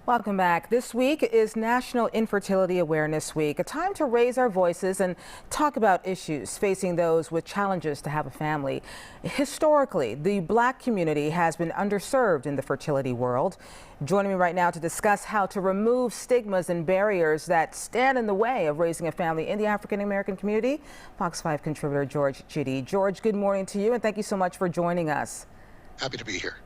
Welcome back. This week is National Infertility Awareness Week, a time to raise our voices and talk about issues facing those with challenges to have a family. Historically, the Black community has been underserved in the fertility world. Joining me right now to discuss how to remove stigmas and barriers that stand in the way of raising a family in the African American community, Fox 5 contributor George Chidi. George, good morning to you, and thank you so much for joining us. Happy to be here.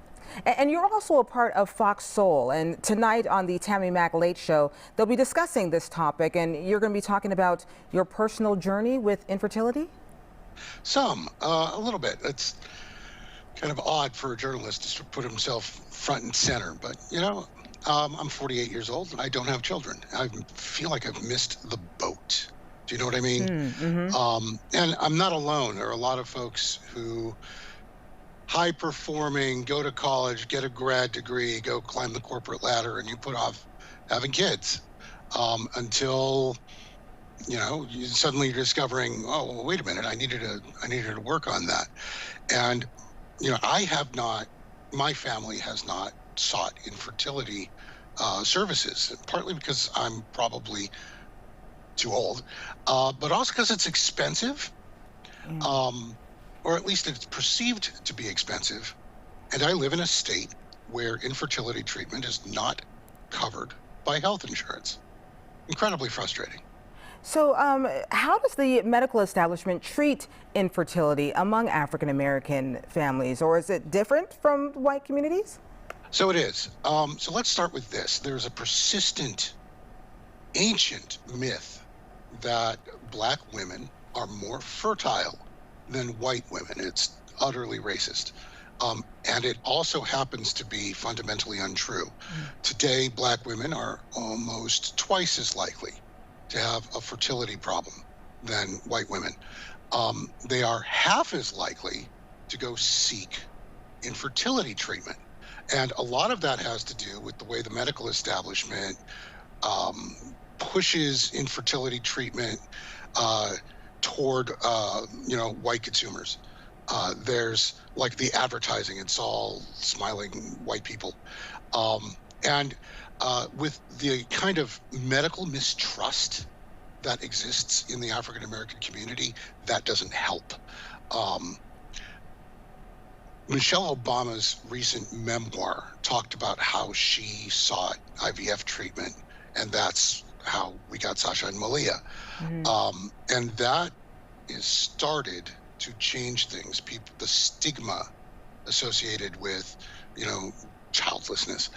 And you're also a part of Fox Soul, and tonight on the Tammy Mack Late Show, they'll be discussing this topic, and you're going to be talking about your personal journey with infertility? A little bit. It's kind of odd for a journalist to put himself front and center, but I'm 48 years old and I don't have children. I feel like I've missed the boat. Do you know what I mean? And I'm not alone. There are a lot of folks who high performing, go to college, get a grad degree, go climb the corporate ladder, and you put off having kids until suddenly you're discovering, oh, well, wait a minute, I needed to work on that. And my family has not sought infertility services, partly because I'm probably too old, but also because it's expensive. Or at least it's perceived to be expensive. And I live in a state where infertility treatment is not covered by health insurance. Incredibly frustrating. So how does the medical establishment treat infertility among African American families, or is it different from white communities? So it is. So let's start with this. There's a persistent, ancient myth that Black women are more fertile than white women. It's utterly racist. And it also happens to be fundamentally untrue. Today, Black women are almost twice as likely to have a fertility problem than white women. They are half as likely to go seek infertility treatment. And a lot of that has to do with the way the medical establishment pushes infertility treatment toward white consumers. There's like the advertising, it's all smiling white people. And with the kind of medical mistrust that exists in the African American community, that doesn't help. Michelle Obama's recent memoir talked about how she sought IVF treatment, and that's how we got Sasha and Malia. And that is started to change things. The stigma associated with, childlessness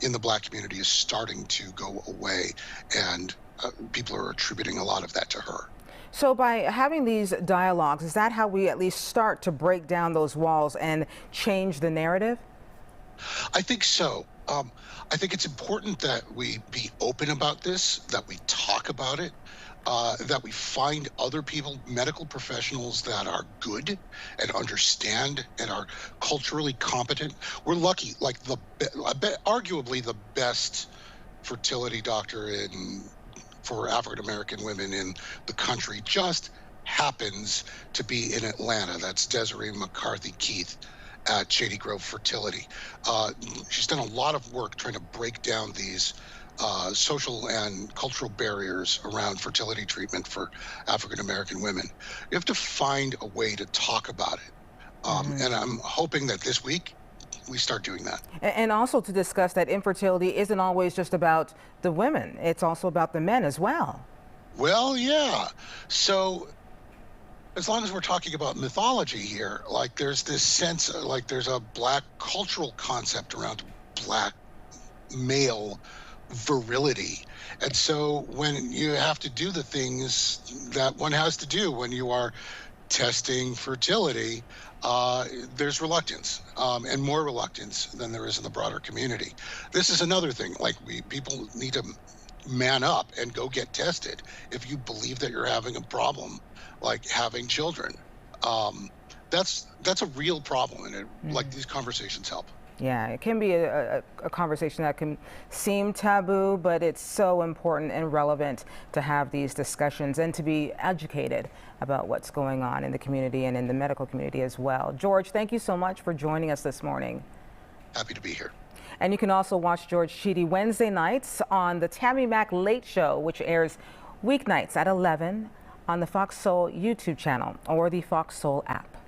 in the Black community is starting to go away, and people are attributing a lot of that to her. So by having these dialogues, is that how we at least start to break down those walls and change the narrative? I think so. I think it's important that we be open about this, that we talk about it, that we find other people, medical professionals that are good and understand and are culturally competent. We're lucky, like arguably the best fertility doctor for African American women in the country just happens to be in Atlanta. That's Desiree McCarthy Keith at Shady Grove Fertility. She's done a lot of work trying to break down these social and cultural barriers around fertility treatment for African American women. You have to find a way to talk about it. And I'm hoping that this week we start doing that. And also to discuss that infertility isn't always just about the women, it's also about the men as well. Well, yeah. So as long as we're talking about mythology here, like there's this sense, like there's a Black cultural concept around Black male virility. And so when you have to do the things that one has to do when you are testing fertility, there's reluctance, and more reluctance than there is in the broader community. This is another thing, like people need to man up and go get tested if you believe that you're having a problem like having children. That's a real problem, and like these conversations help. Yeah, it can be a conversation that can seem taboo, but it's so important and relevant to have these discussions and to be educated about what's going on in the community and in the medical community as well. George, thank you so much for joining us this morning. Happy to be here. And you can also watch George Sheedy Wednesday nights on the Tammy Mack Late Show, which airs weeknights at 11 on the Fox Soul YouTube channel or the Fox Soul app.